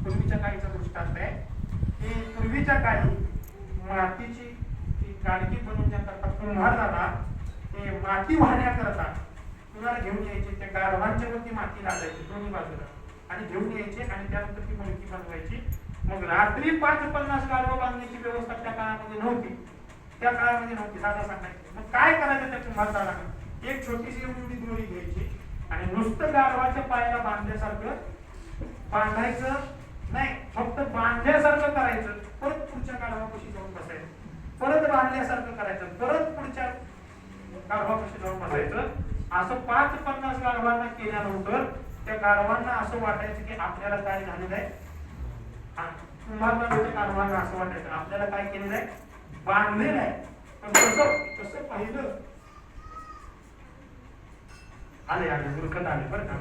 पूर्वीच्या काळीचा दृष्टांत आहे की पूर्वीच्या काळी मातीची गाडगी बनवून ज्या करता कुंभाराला ते माती वाहण्याकरता कुणाला घेऊन यायचे, त्या गाढवांच्या वरती माती लागायची दोन्ही बाजूला आणि घेऊन यायचे आणि त्यानंतर ती मडकी बनवायची. मग रात्री 5-50 गाढवं बांधण्याची व्यवस्था त्या काळामध्ये नव्हती, त्या काळामध्ये नव्हती. साधा सांगायचं मग काय करायचं त्या कुंभाराला, एक छोटीशी एवढी दोरी घ्यायची आणि नुसतं गाढवाच्या पायाला बांधल्यासारखं बांधायचं नाही, फक्त बांधल्यासारखं करायचं, परत पुढच्या गाढवापाशी जाऊन बसायचं, परत बांधल्यासारखं करायचं, परत पुढच्या गाढवापाशी जाऊन बसायचं. असं 5-50 गाढवांना केल्यानंतर त्या गाढवांना असं वाटायचं की आपल्याला काय झालेलं आहे, कुंभारच्या गाढवांना असं वाटायचं आपल्याला काय केलेलं आहे, बांधलेलं आहे. पण कसं पाहिलं आले मूर्खत आले बरं का.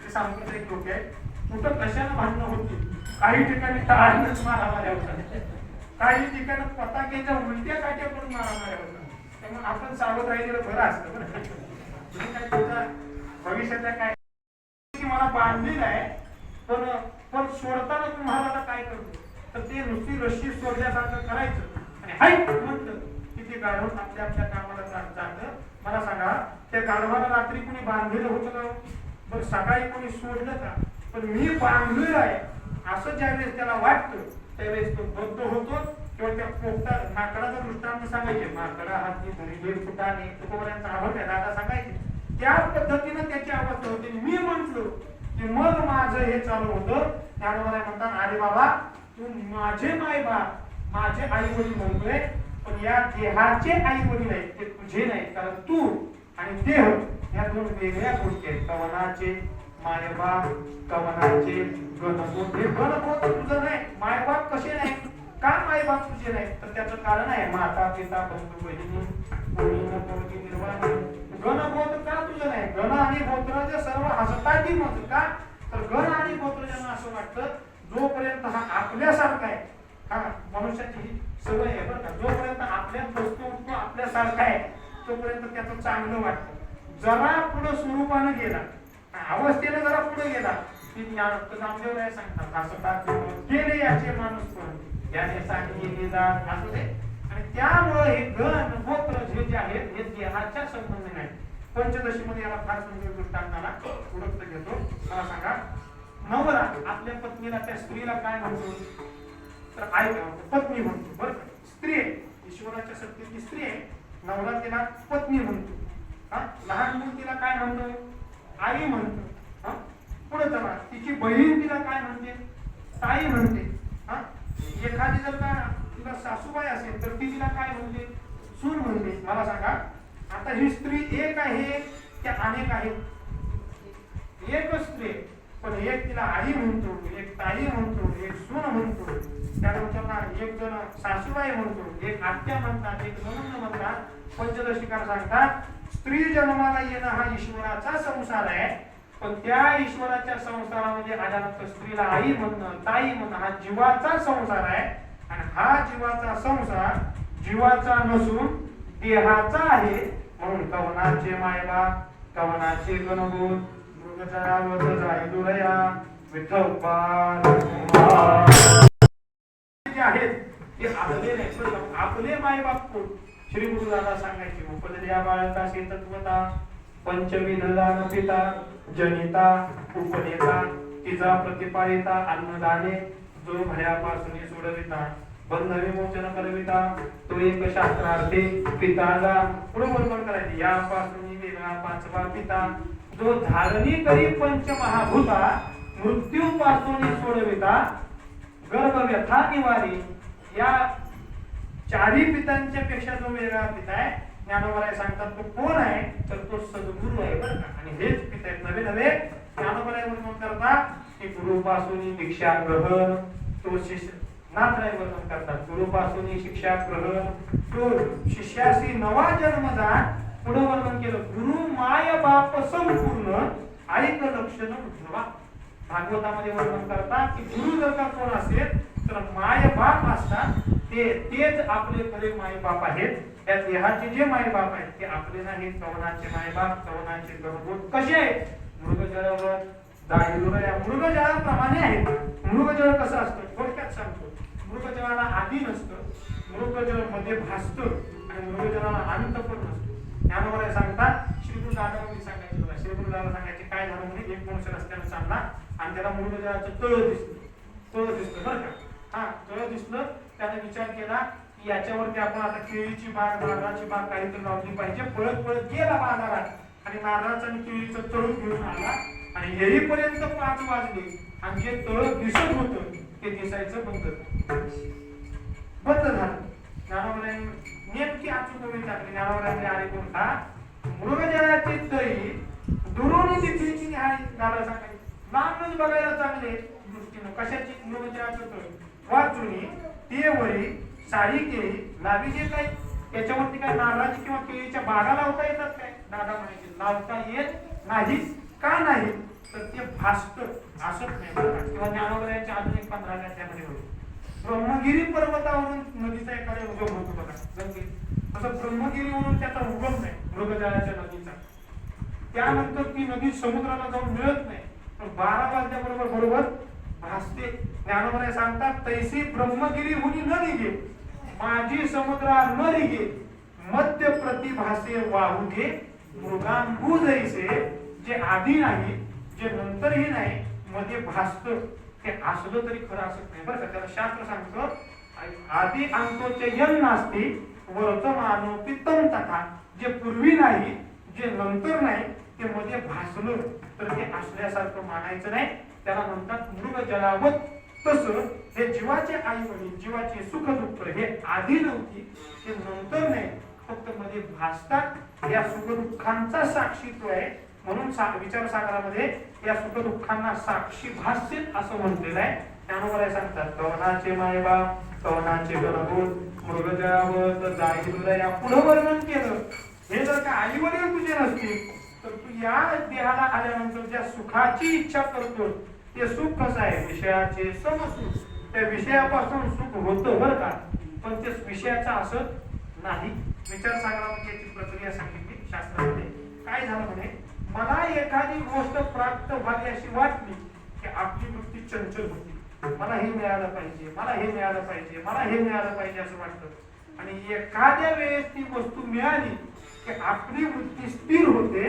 सांगतो एक लोक आहे कुठं कशानं भांडणं होती, काही ठिकाणी टाळानेच मारामाऱ्या होतात, काही ठिकाणी पताकेच्या उलट्या काट्या करून मारामाऱ्या होतात. त्यामुळे आपण सावध राहिलेलं बरं असतं बरं. काय तुझा भविष्यातल्या काय की मला बांधलेलं आहे पण सोडताना तुम्हाला काय करतो तर ते नुसती रस्सी सोडल्यासारखं करायचं आणि हाय म्हटलं की ते गाढव आपल्या आपल्या कामाला जातं. मला सांगा त्या गाढवाला रात्री कोणी बांधलेलं होतं का, बरं सकाळी कोणी सोडलं का, पण मी बांधलेलं आहे असं ज्यावेळेस त्याला वाटतं त्यावेळेस तो बद्ध होतो. किंवा त्या पोपटा माकडाचा दृष्टांत सांगायचे, माकडा हाती धरिले फुटाने तुकोबऱ्यांचा आवड आहे दादा सांगायचे, त्या पद्धतीनं त्याची अवस्था होती. मी म्हंटलो की मग माझं हे चालू होतं. ज्ञानोबा म्हणतात अरे बाबा तू माझे माय बाप माझे आई वडील म्हणतोय, पण या देहाचे आई वडील आहेत ते तुझे नाही, कारण तू आणि देह या दोन वेगळ्या गोष्टी आहेत. कवनाचे मायबाप कवनाचे गणगोत, हे गणगोत तुझं नाही, मायबाप कसे नाही, का मायबाप तुझे नाही, तर त्याचं कारण आहे माता पिता बंधू बहिणी कोणी निर्वाण. गणगोत का तुझं नाही, गण आणि गोत्राचे सर्व हसताती मग का, तर गण आणि गोत्र ज्यांना असं वाटतं जोपर्यंत हा आपल्यासारखा आहे, हा मनुष्याची ही सवय आहे बरं का, जोपर्यंत आपल्यात वस्तू उठतो आपल्यासारखा आहे तोपर्यंत त्याचं चांगलं वाटतं. जरा पुढे स्वरूपानं गेला, अवस्थेने जरा पुढे गेला की नामदेव राय सांगतात हसतात गेले याचे माणूस पण याने सांगितले जात असू दे. आणि त्यामुळे हे गण गोत्र जे आहेत हे देहाच्या संबंध नाही. पंचदशीमध्ये याला फार सुंदर दृष्टांताला उडत घेतो. मला सांगा नवरा आपल्या पत्नीला त्या स्त्रीला काय म्हणतो, तर आई पत्नी म्हणतो बरं का. स्त्री आहे ईश्वराच्या सत्तेची स्त्री आहे, नवरा तिला पत्नी म्हणतो. लहान मुल तिला काय म्हणतो, आई म्हणतो. पुढे चला तिची बहीण तिला काय म्हणते, ताई म्हणते. एखादी जर का तिला सासूबाई असेल तर ती तिला काय म्हणते, सून म्हणते. मला सांगा आता ही स्त्री एक आहे त्या अनेक आहेत, एकच स्त्री पण एक तिला आई म्हणतो, एक ताई म्हणतो, एक सून म्हणतो, त्यानंतर एक जण सासूबाई म्हणतो, एक आत्या म्हणतात, एक ननंद म्हणतात. पंचदशीकार सांगतात स्त्री जन्माला येणं हा ईश्वराचा संसार आहे, पण त्या ईश्वराच्या संसारामध्ये आल्यानंतर स्त्रीला आई म्हणणं ताई म्हणणं हा जीवाचा संसार आहे. आणि हा जीवाचा संसार जीवाचा नसून देहाचा आहे. म्हणून कवनाचे मायबाप कवनाचे गणगोत मृगजळावत जाई दुरया विठोबा जे आहेत ते आपले नाही, आपले मायबाप कोण. श्री गुरुदादा सांगायचे उपदया बाळता शेतत्वता पंचविध दान पिता जनिता उपनेता तिचा प्रतिपालिता अन्नदाने जो भयापासून सोडविता बंध विमोचन करविता तो एक शास्त्रार्थे पिताला पुढे बरोबर करायचे. यापासून वेगळा पाचवा पिता जो धारणी करी पंचमहाभूता मृत्यूपासून सोडविता गर्भ व्यथा निवारी. या चारी पितांच्या पेक्षा जो वेगळा पिता आहे ज्ञानोबराय सांगतात तो कोण आहे, तर तो सद्गुरू आहे बरं का. आणि हेच पिता आहेत नवे नवे ज्ञानोबराय वर्णन करतात की गुरुपासून दीक्षा ग्रहण, तो शिष्य नाथराय वर्णन करतात गुरुपासून शिक्षा ग्रहण, तो शिष्याशी नवा जन्मदान. पुढे वर्णन केलं गुरु माय बाप संपूर्ण ऐक लक्षण उद्धवा. भागवतामध्ये वर्णन करतात की गुरु जर का कोण असेल तर माय बाप असतात तेच आपले खरे माय बाप आहेत. त्या देहाचे जे माय बाप आहेत ते आपले नाहीत. कवनाचे माय बाप कवनाचे गणगोत कसे आहेत, मृगजळावर जाळीनुरया मृगजळाप्रमाणे आहे. मृगजळ कसं असतं थोडक्यात सांगतो. मृगजळाला आधी नसतं, मृगजळ मध्ये भासतं आणि मृगजळाला अंत पण नसतो. ज्ञानोबा सांगतात श्रीगुरु दादांनी सांगायचे बघा, श्रीगुरु दादा सांगायचे काय झालं म्हणजे एक मनुष्य रस्त्याने चालला आणि त्याला मृगजळाचं तळ दिसलं बरं का. हा तळ दिसलं, त्याने विचार केला की याच्यावरती आपण आता केळीची बाग नारळाची बाग काहीतरी लावली पाहिजे. पळत पळत गेला बाजारात आणि नारळाचं आणि केळीचं तळ घेऊन आला आणि येईपर्यंत 5 वाजले आणि जे तळ दिसत होतं ते दिसायचं बंद झालं. ज्ञानोबांनी नेमकी अचूक वेळी टाकली. ज्ञानोबांनी अरे कोणता मृगजळाची तळी दुरून दिसली की नाही दादा सांगायचे लांबच बघायला चांगले दृष्टीनं. कशाची मृगजळाचं तळ वाचुनी ते वरी साडी केळी लावी जे काही त्याच्यावरती काय नारळाची किंवा केळीच्या बागा लावता येतात काय दादा म्हणायचे लावता येत नाही. का नाही तर ते भासत असत नाही. किंवा ज्ञानोबरायांच्या अजून एक 15व्या अध्यायामध्ये होते ब्रह्मगिरी पर्वतावरून नदीचा एखाद्या उगम होतो बघा गंगे. तसं ब्रह्मगिरीवरून त्याचा उगम नाही मृगजळाच्या नदीचा. त्यानंतर ती नदी समुद्राला जाऊन मिळत नाही पण 12 वाजल्याबरोबर भासते. ज्ञानोबराय सांगतात तैसी ब्रह्मगिरी हुनी न निघे माझी समुद्रा न निघे मध्य प्रतिभासे वाहू दे मृगांबू जैसे. जे आधी नाही जे नंतरही नाही मध्ये भासत ते असलं तरी खरं असत नाही बरं का. त्याला शास्त्र सांगतं आधी अंतोचे यन नास्ती वर्तमानोपी तम तथा. जे पूर्वी नाही जे नंतर नाही ते मध्ये भासलं तर ते असल्यासारखं मानायचं नाही. त्याला म्हणतात मृगजळावत. तसं हे जीवाचे आई वडील जीवाचे सुख दुःख हे आधी नव्हती ते नंतर नाही फक्त मध्ये भासतात. या सुख दुःखांचा साक्षीत्व आहे म्हणून विचारसागरामध्ये या सुख दुःखांना साक्षी भाष्य असं म्हटलेलं आहे. ज्ञानोबराय सांगतात कवनाचे मायबाप कवनाचे गणभूत मृगजळावत जाळीनुरया पुढे वर्णन केलं. हे जर का आई वडील तुझे नसतील तर तू या देहाला आल्यानंतर ज्या सुखाची इच्छा करतो ते सुख कसं आहे विषयाचे समसुख. त्या विषयापासून सुख होतं बरं का पण ते विषयाचा असत नाही. विचारसागरामध्ये याची प्रक्रिया सांगितली शास्त्रामध्ये. काय झालं म्हणे मला एखादी गोष्ट प्राप्त व्हावी अशी वाटली की आपली वृत्ती चंचल होती. मला हे मिळालं पाहिजे मला हे मिळालं पाहिजे मला हे मिळालं पाहिजे असं वाटतं आणि एखाद्या वेळेस ती वस्तू मिळाली की आपली वृत्ती स्थिर होते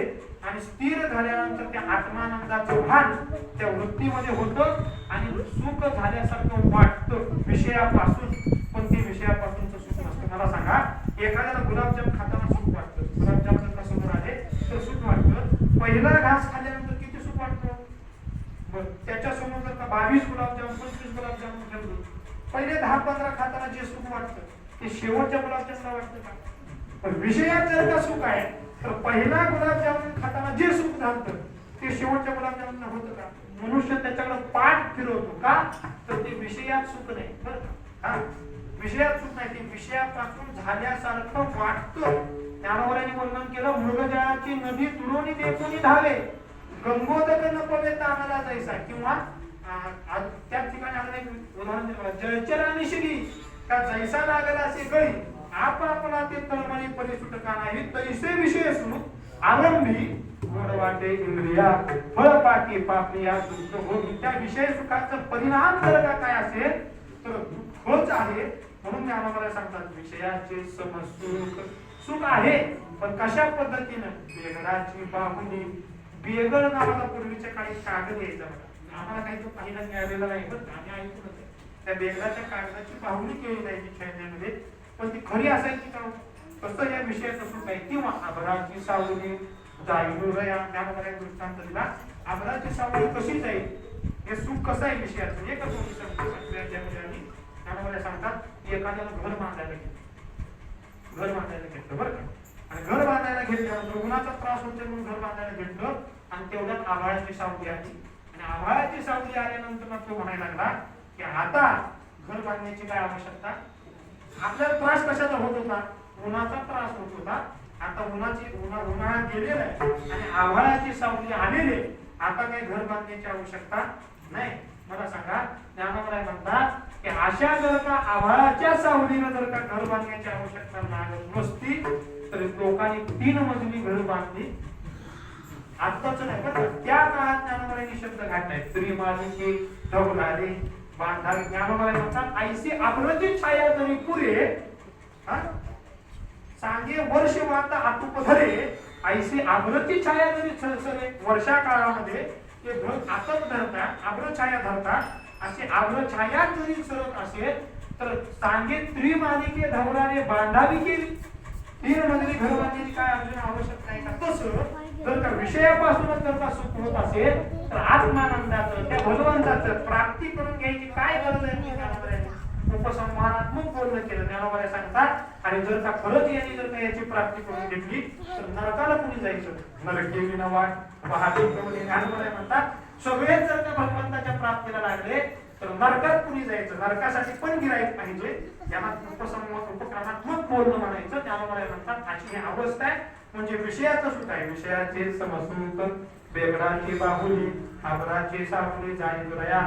आणि स्थिर झाल्यानंतर त्या आत्मानंदाचं भान त्या वृत्तीमध्ये होतं आणि सुख झाल्यासारखं वाटतं विषयापासून. पण ते विषयापासूनचं सुख नसतं. मला सांगा एखाद्याला गुलाबजाम खाताना सुख वाटतं. गुलाबजाम जर का समोर आले तर सुख वाटतं. पहिला घास खाल्ल्यानंतर किती सुख वाटतं. बरं त्याच्या समोर जर का 22 गुलाबजाम 25 गुलाबजाम ठेवले पहिले 10-15 खाताना जे सुख वाटतं ते शेवटच्या गुलाबजामला वाटतं का. पण विषयात जर का सुख आहे तर पहिला गुलाबजामुन खाताना जे सुख झालं ते शेवटच्या गुलाबजामुनला होतं का. मनुष्य त्याच्याकडे पाठ फिरवतो का तर ते विषयात सुख नाही बरं का. हा विषयात सुख नाही ते विषयापासून झाल्यासारखं वाटतं. ज्ञानोबरायांनी वर्णन केलं मृगजळाची नदी दुरोणी देखोनी धावे गंगोदक न पवे तानाला जैसा. किंवा त्या ठिकाणी आपण एक उदाहरण दिलं जळचर आणि श्री का जैसा लागला असे गळी आपला ते तळमळी परिसुटका नाही तैसे विषय सुख आरंभी गोड वाटे इंद्रिया फळपाटी पापलिया दुःख भोगी. त्या विषय सुखाचा परिणाम जर का काय असेल तर दुःखच आहे. म्हणून ज्ञानोबराय सांगतात विषयाचे समसुख सुख आहे पण कशा पद्धतीनं बेगडाची बाहुली. बेगड नावाला पूर्वीच्या काळी कागद यायचा बघा. आम्हाला काही तो पहिला मिळालेला नाही पण आम्ही ऐकून त्या बेगडाच्या कागदाची बाहुली केली जायची खेळण्यामध्ये पण ती खरी असायची का तसं या विषयाचं सुख आहे. किंवा अभराची सावली जाळीनुरया ज्ञानोबराय दृष्टांत दिला. अभराची सावली कशी जाईल हे सुख कसं आहे विषयाचं एकच ज्ञानोबराय सांगतात एखाद्याला घर बांधायला घेतलं बरं का. आणि घर बांधायला घेतल्यानंतर उन्हाचा त्रास होतो म्हणून घर बांधायला घेतलं आणि तेवढ्यात आभाळाची सावली आली आणि आभाळाची सावली आल्यानंतर तो म्हणायला लागला की आता घर बांधण्याची काय आवश्यकता. आपल्याला त्रास कशाचा होत होता उन्हाचा त्रास होत होता. आता उन्हाळा गेलेला आहे आणि आभाळाची सावली आलेली आता काही घर बांधण्याची आवश्यकता नाही. मला सांगा ज्ञानोबराय म्हणतात की अशा जर का आभाळाच्या सावलीनं जर का घर बांधण्याची आवश्यकता लागत नसती तर लोकांनी 3 मजली घर बांधली. आत्ताच नाही बरं त्या काळात ज्ञानोबरायांनी शब्द प्रसिद्ध घाट आहे. त्रिमालिके ढवळाले बांधावे ज्ञानोबा म्हणतात ऐसी आभ्रती छाया जरी पुरे सांगे वर्ष वाता आतुप धरे ऐसी आभ्रती छाया जरी सरसरे वर्षा काळामध्ये ते ढग आतप धरतात आभ्र छाया धरतात असे आभ्र छाया जरी सरत असेल तर सांगे त्रिमालिके ढवळाले बांधावी केली 3 मजली घर बांधण्याची काय अजून आवश्यक नाही का. तसं जर का विषयापासूनच जर का सुख होत असेल तर आत्मानंदाचं त्या भगवंताचं प्राप्ती करून घ्यायची काय गरज आहे. उपसंहारात्मक बोलणं केलं ज्ञानोबा सांगतात. आणि जर का खरंच यांनी जर का याची प्राप्ती करून घेतली तर नरकाला कुणी जायचं. नरक गेली ना वाट महादेव ज्ञानोबा म्हणतात सगळेच जर का भगवंताच्या प्राप्तीला लागले तर नरकात कुणी जायचं. नरकासाठी पण गिराईक पाहिजे. याला उपक्रमात्मक बोलणं म्हणायचं. ज्ञानोबा म्हणतात अशी ही अवस्था आहे. म्हणजे विषयाचं सुख आहे. विषयाचे समसूत बेगडाचे बाहुली आबराचे सावली जाई दुरया